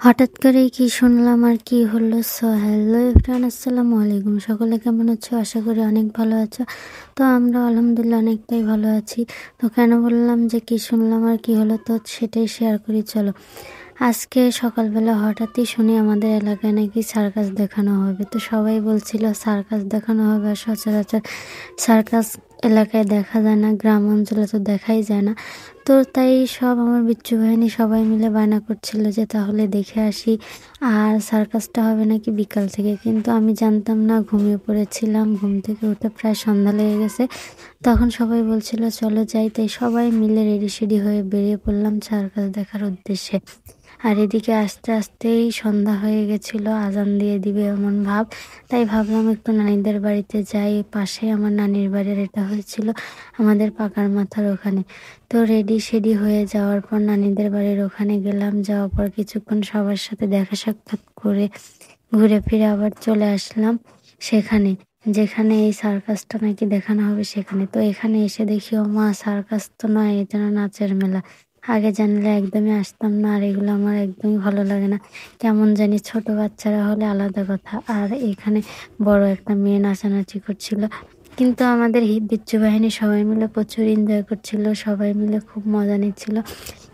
হঠাৎ করেই কি শুনলাম আর কি হলো। হ্যালো এভরিওয়ান, আসসালামু আলাইকুম। সকলে কেমন আছো? আশা করি অনেক ভালো আছো। তো আমরা আলহামদুলিল্লাহ অনেকটাই ভালো আছি। তো কেন বললাম যে কি শুনলাম আর কি হলো, তো সেটাই শেয়ার করি চলো। আজকে সকালবেলা হঠাৎই শুনি আমাদের এলাকায় নাকি সার্কাস দেখানো হবে। তো সবাই বলছিল সার্কাস দেখানো হবে, আর সচরাচর সার্কাস এলাকায় দেখা যায় না, গ্রাম অঞ্চলে তো দেখাই যায় না। তো তাই সব আমার বিচ্ছু বাহিনী সবাই মিলে বায়না করছিল যে তাহলে দেখে আসি। আর সার্কাসটা হবে নাকি বিকাল থেকে, কিন্তু আমি জানতাম না, ঘুমিয়ে পড়েছিলাম। ঘুম থেকে উঠে প্রায় সন্ধ্যা লেগে গেছে। তখন সবাই বলছিল চলো যাই, তাই সবাই মিলে রেডি সেডি হয়ে বেরিয়ে পড়লাম সার্কাস দেখার উদ্দেশ্যে। আর এদিকে আস্তে আস্তেই সন্ধ্যা হয়ে গেছিল, আজান দিয়ে দিবে এমন ভাব। তাই ভাবলাম একটু নানিদের বাড়িতে যাই। পাশে আমার নানির বাড়ির, এটা হয়েছিল আমাদের পাকার মাথার ওখানে। তো রেডি সেডি হয়ে যাওয়ার পর নানিদের বাড়ির ওখানে গেলাম। যাওয়ার পর কিছুক্ষণ সবার সাথে দেখা সাক্ষাৎ করে ঘুরে ফিরে আবার চলে আসলাম সেখানে, যেখানে এই সার্কাসটা নাকি দেখানো হবে সেখানে। তো এখানে এসে দেখি ও মা, সার্কাস তো নয়, এ যেন নাচের মেলা। আগে জানলে একদমই আসতাম না, আর এগুলো আমার একদমই ভালো লাগে না। কেমন জানি, ছোট বাচ্চারা হলে আলাদা কথা, আর এখানে বড় একটা মেয়ে নাচানাচি করছিল। কিন্তু আমাদের বিচ্ছু বাহিনী সবাই মিলে প্রচুর এনজয় করছিল, সবাই মিলে খুব মজা নিচ্ছিল।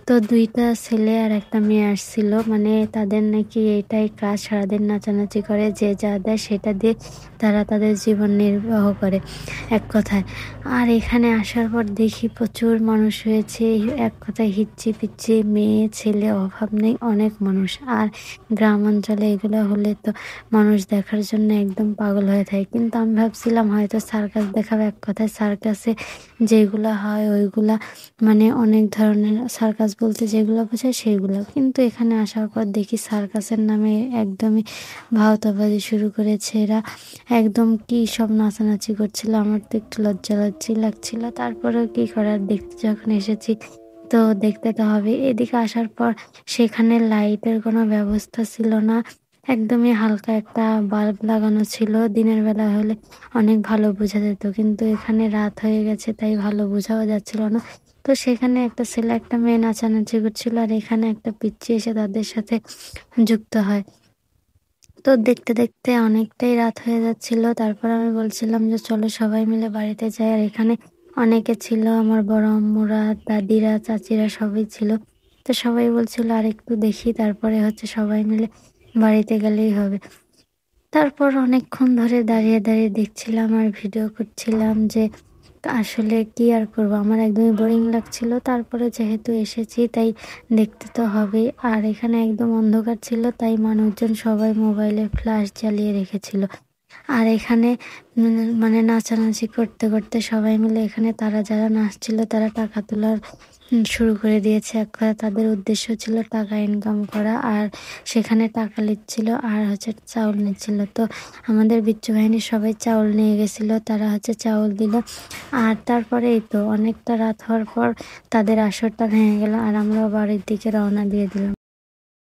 তো দুইটা ছেলে আর একটা মেয়ে আসছিল, মানে তাদের নাকি এটাই কাজ, সারাদিন নাচানাচি করে, যে যা দেয় সেটা দিয়ে তারা তাদের জীবন নির্বাহ করে এক কথায়। আর এখানে আসার পর দেখি প্রচুর মানুষ হয়েছে, এক কথায় হিচ্ছি পিচ্ছি, মেয়ে ছেলে অভাব নেই, অনেক মানুষ। আর গ্রাম অঞ্চলে এগুলো হলে তো মানুষ দেখার জন্য একদম পাগল হয়ে থাকে। কিন্তু আমি ভাবছিলাম হয়তো সার্কাস দেখাবে, এক কথায় সার্কাসে যেগুলা হয় ওইগুলা, মানে অনেক ধরনের সার্কাস বলতে যেগুলো বোঝায় সেইগুলো। কিন্তু এখানে আসার পর দেখি সার্কাসের নামে একদমই ভাওতাবাজি শুরু করেছে এরা। একদম কি সব নাচানাচি করছিল, আমার তো একটু লজ্জা লজ্জাই লাগছিল। তারপরেও কি করার, দেখতে যখন এসেছি তো দেখতে তো হবে। এদিকে আসার পর সেখানে লাইটের কোনো ব্যবস্থা ছিল না, একদমই হালকা একটা বাল্ব লাগানো ছিল। দিনের বেলা হলে অনেক ভালো বোঝা যেত, কিন্তু এখানে রাত হয়ে গেছে তাই ভালো বোঝাও যাচ্ছিল না। তো সেখানে একটা ছেলে একটা মেয়ে নাচানাচি করছিল, আর এখানে একটা পিচ্চি এসে তাদের সাথে যুক্ত হয়। তো দেখতে দেখতে অনেকটাই রাত হয়ে যাচ্ছিল। তারপর আমি বলছিলাম যে চলো সবাই মিলে বাড়িতে যাই। আর এখানে অনেকে ছিল, আমার বড় আম্মুরা, দাদিরা, চাচিরা সবাই ছিল। তো সবাই বলছিল আর একটু দেখি, তারপরে সবাই মিলে বাড়িতে গেলেই হবে। তারপর অনেকক্ষণ ধরে দাঁড়িয়ে দাঁড়িয়ে দেখছিলাম আর ভিডিও করছিলাম যে আসলে কি আর করবো, আমার একদমই বোরিং লাগছিল। তারপরে যেহেতু এসেছি তাই দেখতে তো হবেই। আর এখানে একদম অন্ধকার ছিল, তাই মানুষজন সবাই মোবাইলে ফ্ল্যাশ জ্বালিয়ে রেখেছিল। আর এখানে মানে নাচানাচি করতে করতে সবাই মিলে এখানে তারা যারা নাচছিল তারা টাকা তোলার শুরু করে দিয়েছে। এক কথা তাদের উদ্দেশ্য ছিল টাকা ইনকাম করা, আর সেখানে টাকা নিচ্ছিল আর চাউল নিচ্ছিল। তো আমাদের বিচ্ছু বাহিনীর সবাই চাউল নিয়ে গেছিল, তারা চাউল দিল। আর তারপরে এই তো অনেকটা রাত হওয়ার পর তাদের আসরটা ভেঙে গেল, আর আমরা বাড়ির দিকে রওনা দিয়ে দিলাম।